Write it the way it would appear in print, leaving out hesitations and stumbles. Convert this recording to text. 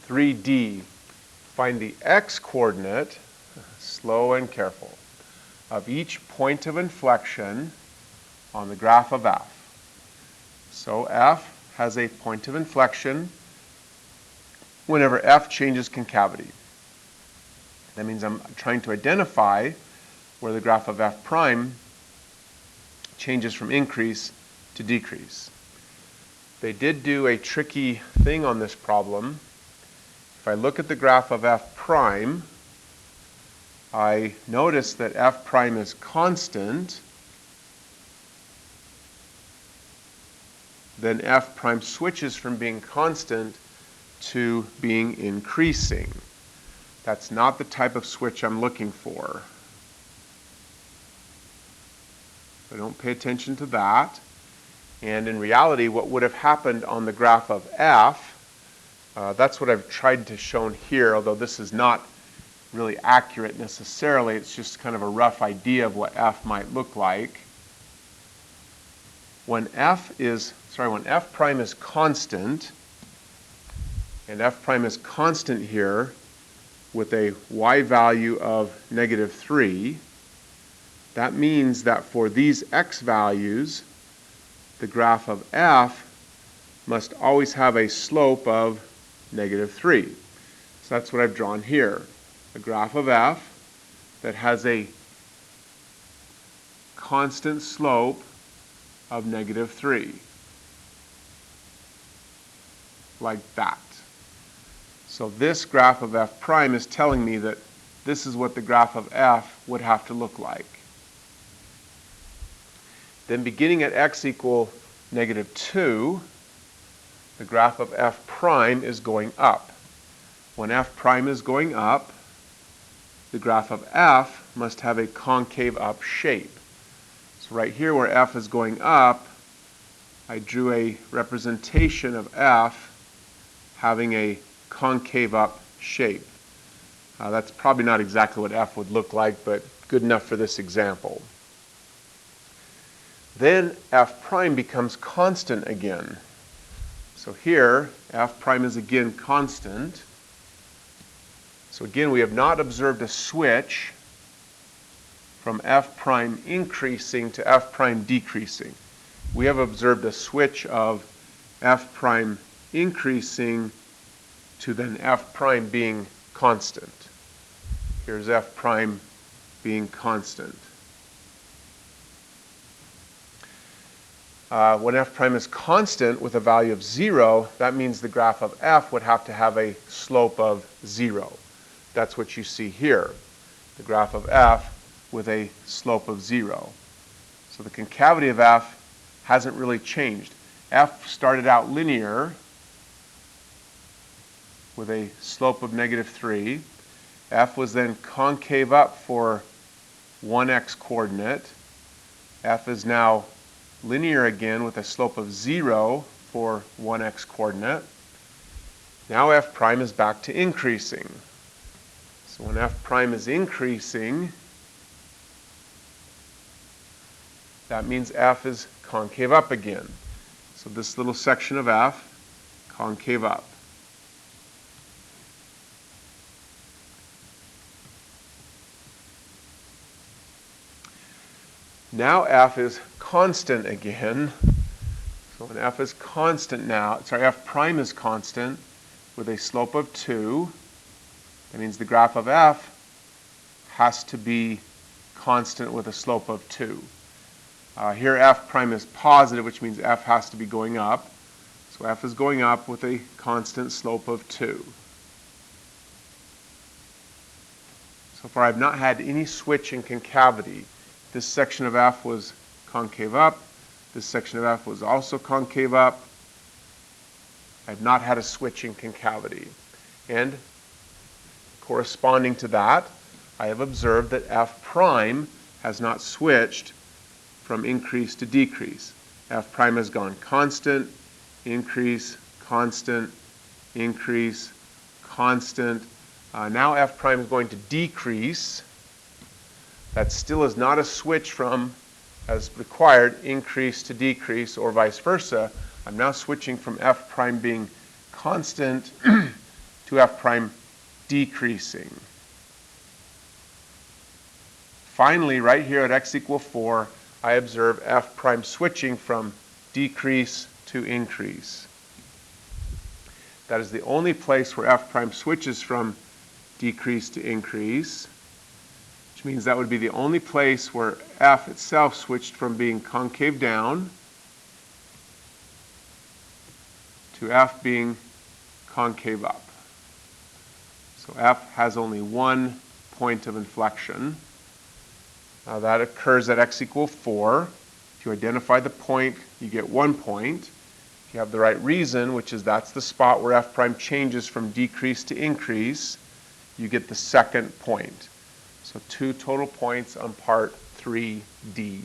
3D. Find the x-coordinate, slow and careful, of each point of inflection on the graph of f. So f has a point of inflection whenever f changes concavity. That means I'm trying to identify where the graph of f prime changes from increase to decrease. They did do a tricky thing on this problem. If I look at the graph of f prime, I notice that f prime is constant. Then f prime switches from being constant to being increasing. That's not the type of switch I'm looking for. So don't pay attention to that. And in reality, what would have happened on the graph of f, that's what I've tried to show here, although this is not really accurate necessarily. It's just kind of a rough idea of what f might look like. When f prime is constant, and f prime is constant here with a y value of -3, that means that for these x values, the graph of f must always have a slope of -3. So that's what I've drawn here. A graph of f that has a constant slope of -3. Like that. So this graph of f prime is telling me that this is what the graph of f would have to look like. Then beginning at x equal -2, the graph of f prime is going up. When f prime is going up, the graph of f must have a concave up shape. So right here where f is going up, I drew a representation of f having a concave up shape. That's probably not exactly what f would look like, but good enough for this example. Then f prime becomes constant again. So here, f prime is again constant. So again, we have not observed a switch from f prime increasing to f prime decreasing. We have observed a switch of f prime increasing to then f prime being constant. Here's f prime being constant. When f prime is constant with a value of 0, that means the graph of f would have to have a slope of 0. That's what you see here, the graph of f with a slope of 0. So the concavity of f hasn't really changed. F started out linear with a slope of -3. F was then concave up for one x coordinate. F is now linear again with a slope of 0 for one x coordinate. Now f prime is back to increasing. So when f prime is increasing, that means f is concave up again. So this little section of f, concave up. Now f is constant again. So when f is constant now, f prime is constant with a slope of 2. That means the graph of f has to be constant with a slope of 2. Here f prime is positive, which means f has to be going up. So f is going up with a constant slope of 2. So far I've not had any switch in concavity. This section of f was concave up. This section of f was also concave up. I've not had a switch in concavity. And corresponding to that, I have observed that f prime has not switched from increase to decrease. F prime has gone constant, increase, constant, increase, constant. Now f prime is going to decrease. That still is not a switch from, as required, increase to decrease or vice versa. I'm now switching from f prime being constant to F prime decreasing. Finally, right here at x equal 4, I observe F prime switching from decrease to increase. That is the only place where F prime switches from decrease to increase, which means that would be the only place where F itself switched from being concave down to F being concave up. So F has only one point of inflection. Now that occurs at x equal 4. If you identify the point, you get 1 point. If you have the right reason, which is that's the spot where F prime changes from decrease to increase, you get the second point. So 2 total points on part 3D.